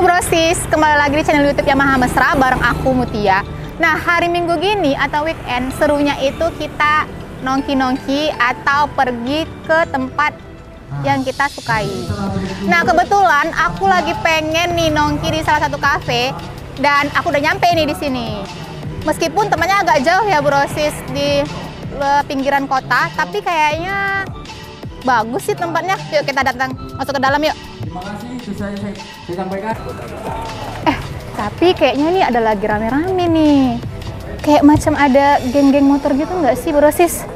Halo brosis, kembali lagi di channel YouTube Yamaha Mesra bareng aku Mutia. Nah, hari Minggu gini atau weekend serunya itu kita nongki-nongki atau pergi ke tempat yang kita sukai. Nah, kebetulan aku lagi pengen nih nongki di salah satu kafe dan aku udah nyampe nih di sini. Meskipun temannya agak jauh ya brosis di pinggiran kota, tapi kayaknya bagus sih tempatnya. Yuk kita datang masuk ke dalam yuk. Terima kasih, bisa saya sampaikan. Tapi kayaknya ini ada lagi rame-rame nih. Kayak macam ada geng-geng motor gitu nggak sih brosis?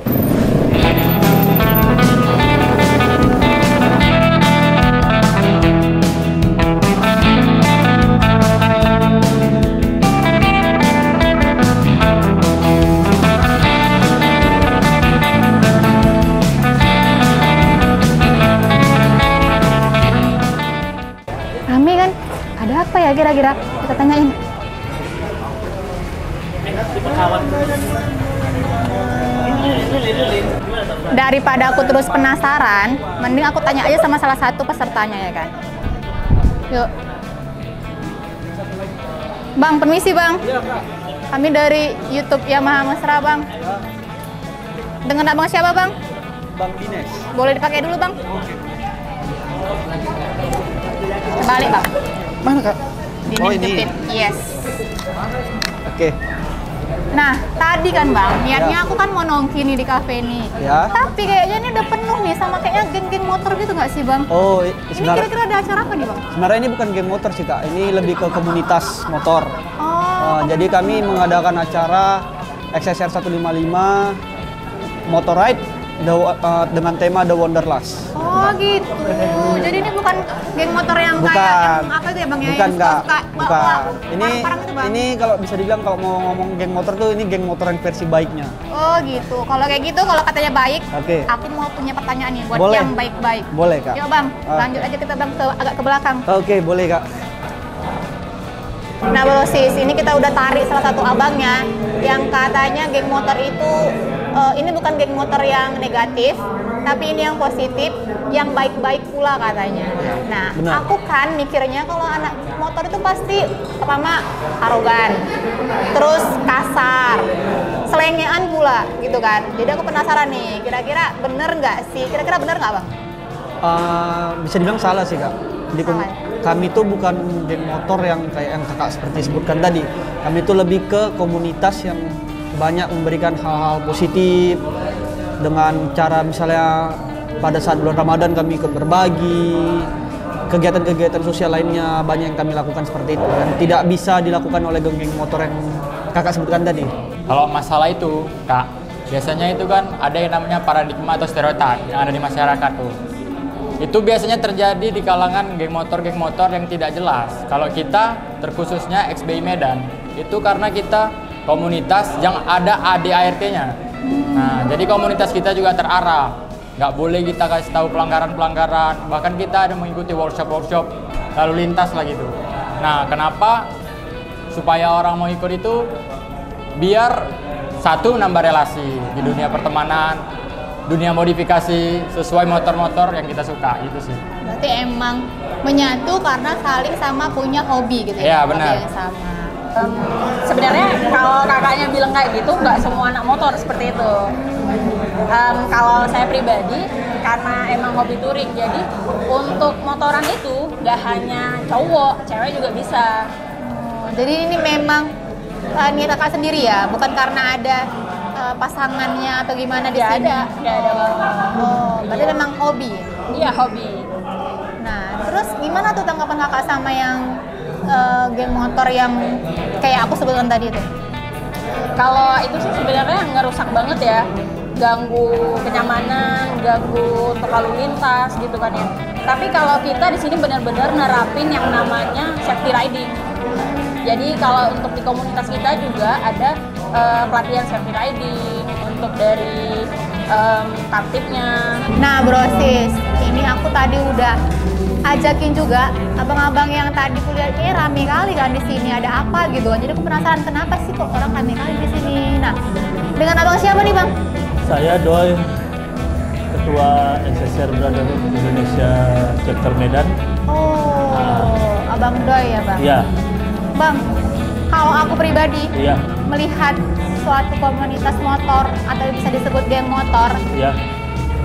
Rame kan? Ada apa ya kira-kira? Kita tanyain. Daripada aku terus penasaran, mending aku tanya aja sama salah satu pesertanya ya kan. Yuk. Bang, permisi bang. Kami dari YouTube Yamaha Mesra bang. Dengan abang siapa bang? Bang Dines. Boleh dipakai dulu bang? Balik bang. Mana kak? Oh ini. Yes. Oke. Nah, tadi kan bang, niatnya aku kan mau nongki nih di kafe nih. Ya. Tapi kayaknya ini udah penuh nih sama kayaknya geng-geng motor gitu nggak sih bang? Oh, Ini kira-kira ada acara apa nih bang? sebenarnya ini bukan geng motor sih kak, ini lebih ke komunitas motor. Oh, Jadi kami mengadakan acara XSR 155 Motor Ride dengan tema The Wanderlust. oh gitu. Jadi ini bukan geng motor yang Bukan. kayak yang apa itu ya bang ya? Bukan Yang kak, suka bukan. parang-parang itu bang? Ini kalau bisa dibilang kalau mau ngomong geng motor tuh ini geng motor yang versi baiknya. Oh gitu. Kalau kayak gitu, kalau katanya baik, Oke. aku mau punya pertanyaan nih buat Boleh. yang baik-baik. Boleh kak. Yuk bang, lanjut aja kita bang agak ke belakang. Oke, boleh kak. Nah brosis, ini kita udah tarik salah satu abangnya yang katanya geng motor itu ini bukan geng motor yang negatif, tapi ini yang positif, yang baik-baik pula katanya. Nah, Benar. aku kan mikirnya kalau anak motor itu pasti pertama arogan, terus kasar, selengean pula gitu kan. Jadi aku penasaran nih, kira-kira bener nggak sih? Kira-kira bener nggak bang? Bisa dibilang salah sih kak. Salah. Kami itu bukan geng motor yang kayak yang kakak seperti sebutkan tadi. Kami itu lebih ke komunitas yang banyak memberikan hal-hal positif dengan cara misalnya pada saat bulan Ramadan kami ikut berbagi, kegiatan-kegiatan sosial lainnya banyak yang kami lakukan seperti itu dan tidak bisa dilakukan oleh geng-geng motor yang kakak sebutkan tadi. Kalau masalah itu, Kak, biasanya itu kan ada yang namanya paradigma atau stereotip yang ada di masyarakat tuh. Itu biasanya terjadi di kalangan geng motor yang tidak jelas. Kalau kita, terkhususnya XBI Medan, itu karena kita komunitas yang ada ADART-nya. Nah, jadi komunitas kita juga terarah. Nggak boleh kita kasih tahu pelanggaran-pelanggaran. Bahkan kita ada mengikuti workshop-workshop lalu lintas lah gitu. Nah, kenapa? Supaya orang mau ikut itu biar satu nambah relasi di dunia pertemanan, dunia modifikasi sesuai motor-motor yang kita suka gitu sih. Berarti emang menyatu karena saling sama punya hobi gitu Iya, ya? benar. Hobi yang sama. Sebenarnya kalau kakaknya bilang kayak gitu, nggak semua anak motor seperti itu. Kalau saya pribadi, karena emang hobi touring, jadi untuk motoran itu nggak hanya cowok, cewek juga bisa. Jadi ini memang niat kakak sendiri ya, bukan karena ada pasangannya atau gimana di sini? Nggak ada banget. Oh, berarti memang hobi. Iya, hobi. Nah, terus gimana tuh tanggapan kakak sama yang geng motor yang kayak aku sebutkan tadi itu? Kalau itu sih sebenarnya ngerusak banget ya, ganggu kenyamanan, ganggu untuk lalu lintas gitu kan ya. Tapi kalau kita di sini benar-benar nerapin yang namanya safety riding. Jadi kalau untuk di komunitas kita juga ada pelatihan safety riding untuk dari tatipnya. Nah, brosis, ini aku tadi udah ajakin juga abang-abang yang tadi kuliah ini rame kali kan di sini, ada apa gitu kan. Jadi aku penasaran kenapa sih kok orang rame kali di sini. Nah, dengan abang siapa nih bang? Saya Doi, Ketua XSR Brotherhood Indonesia Chapter Medan. Oh, Abang Doi ya Bang? Iya. Bang, kalau aku pribadi Iya. melihat suatu komunitas motor atau bisa disebut geng motor, Iya.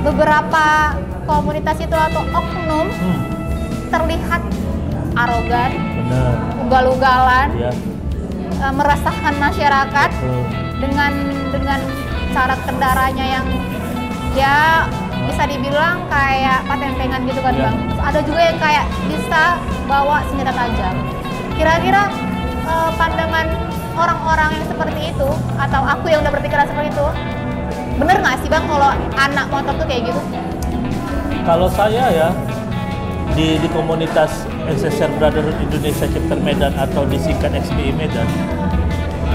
beberapa komunitas itu atau oknum terlihat arogan, Benar. ugal-ugalan, Iya. meresahkan masyarakat Betul. dengan cara kendaraannya yang ya bisa dibilang kayak paten-pengan gitu kan Iya. Bang. Terus ada juga yang kayak bisa bawa senjata tajam. Kira-kira pandangan orang-orang yang seperti itu atau aku yang udah berpikiran seperti itu, bener nggak sih Bang kalau anak motor tuh kayak gitu? Kalau saya ya di komunitas SSR Brotherhood Indonesia Chapter Medan atau disingkat XBI Medan,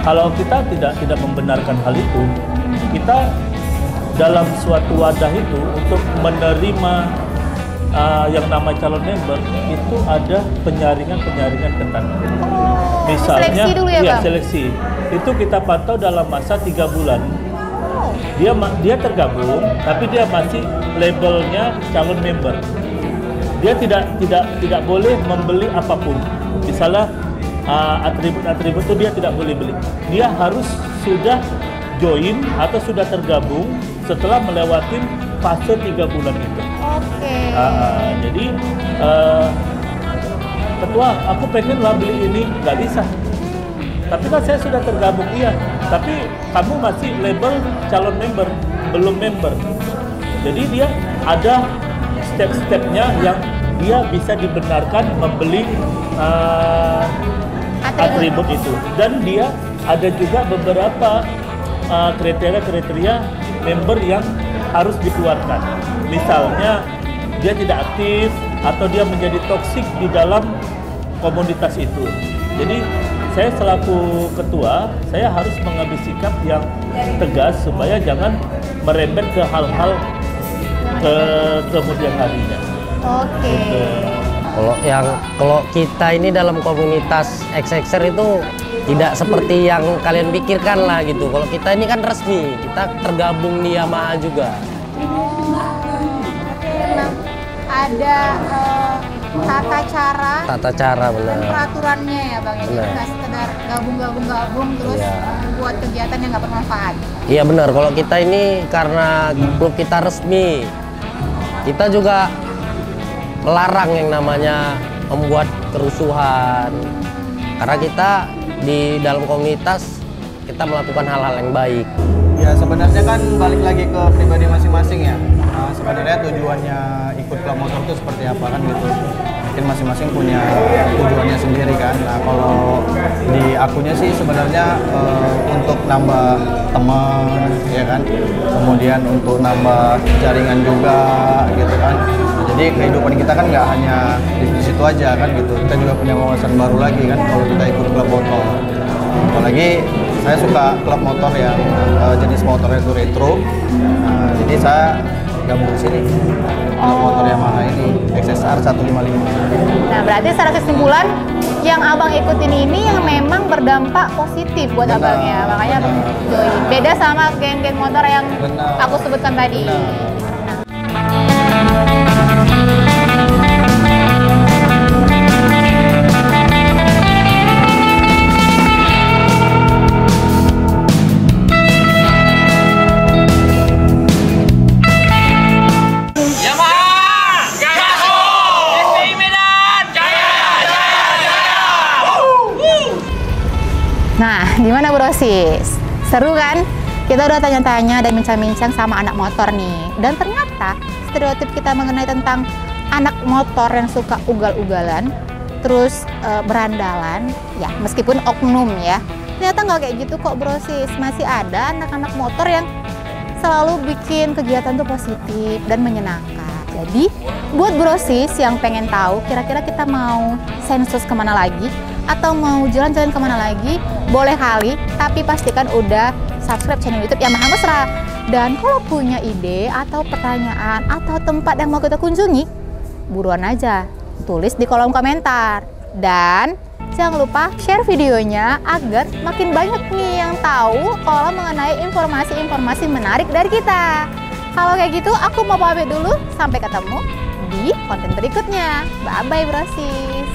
kalau kita tidak membenarkan hal itu, kita dalam suatu wadah itu untuk menerima yang namanya calon member itu ada penyaringan ketat. Misalnya, seleksi dulu ya iya, Bang? seleksi. Itu kita pantau dalam masa 3 bulan. Oh, Dia tergabung, tapi dia masih labelnya calon member. Dia tidak boleh membeli apapun. Misalnya atribut-atribut itu dia tidak boleh beli. Dia harus sudah join atau sudah tergabung setelah melewati fase 3 bulan itu. oke. Jadi ketua, aku pengen lah beli ini, nggak bisa. Tapi kan saya sudah tergabung, iya. Tapi kamu masih label calon member, belum member. Jadi dia ada step-stepnya yang dia bisa dibenarkan membeli atribut itu. Dan dia ada juga beberapa kriteria-kriteria member yang harus dikeluarkan. Misalnya dia tidak aktif atau dia menjadi toksik di dalam komunitas itu. Jadi saya selaku ketua, saya harus mengambil sikap yang tegas supaya jangan merembet ke hal-hal kemudian harinya. Oke. Kalau kita ini dalam komunitas XXR itu tidak seperti yang kalian pikirkan lah gitu. Kalau kita ini kan resmi, kita tergabung di Yamaha juga. Memang ada tata cara benar. dan peraturannya ya Bang, ya. Jadi Benar. nggak sekedar gabung terus Iya. buat kegiatan yang nggak bermanfaat. Iya benar. Kalau kita ini karena klub kita resmi, kita juga melarang yang namanya membuat kerusuhan. Karena kita di dalam komunitas kita melakukan hal-hal yang baik. Ya sebenarnya kan balik lagi ke pribadi masing-masing ya. Sebenarnya tujuannya ikut klub motor itu seperti apa kan gitu. Mungkin masing-masing punya tujuannya sendiri kan. Nah kalau di akunya sih sebenarnya untuk nambah teman ya kan. Kemudian untuk nambah jaringan juga gitu kan. Jadi kehidupan kita kan nggak hanya di situ aja kan gitu. Kita juga punya wawasan baru lagi kan kalau kita ikut klub motor. Apalagi saya suka klub motor yang jenis motornya itu retro. Nah, jadi saya gabung di sini. Klub motor Yamaha ini XSR 155. Nah berarti secara kesimpulan yang abang ikutin ini yang memang berdampak positif buat Benar, abangnya, makanya abang benar. join. Beda sama geng-geng motor yang Benar. aku sebutkan tadi. Benar. Nah, gimana Brosis? Seru kan? Kita udah tanya-tanya dan bincang-bincang sama anak motor nih. Dan ternyata stereotip kita mengenai tentang anak motor yang suka ugal-ugalan, terus berandalan, ya meskipun oknum ya. Ternyata nggak kayak gitu kok Brosis. Masih ada anak-anak motor yang selalu bikin kegiatan tuh positif dan menyenangkan. Jadi buat Brosis yang pengen tahu kira-kira kita mau sensus kemana lagi atau mau jalan-jalan kemana lagi, boleh kali, tapi pastikan udah subscribe channel YouTube Yamaha Mesra. Dan kalau punya ide atau pertanyaan atau tempat yang mau kita kunjungi, buruan aja tulis di kolom komentar. Dan jangan lupa share videonya agar makin banyak nih yang tahu kalau mengenai informasi-informasi menarik dari kita. Kalau kayak gitu, aku mau pamit dulu. Sampai ketemu di konten berikutnya. Bye-bye, Brosis.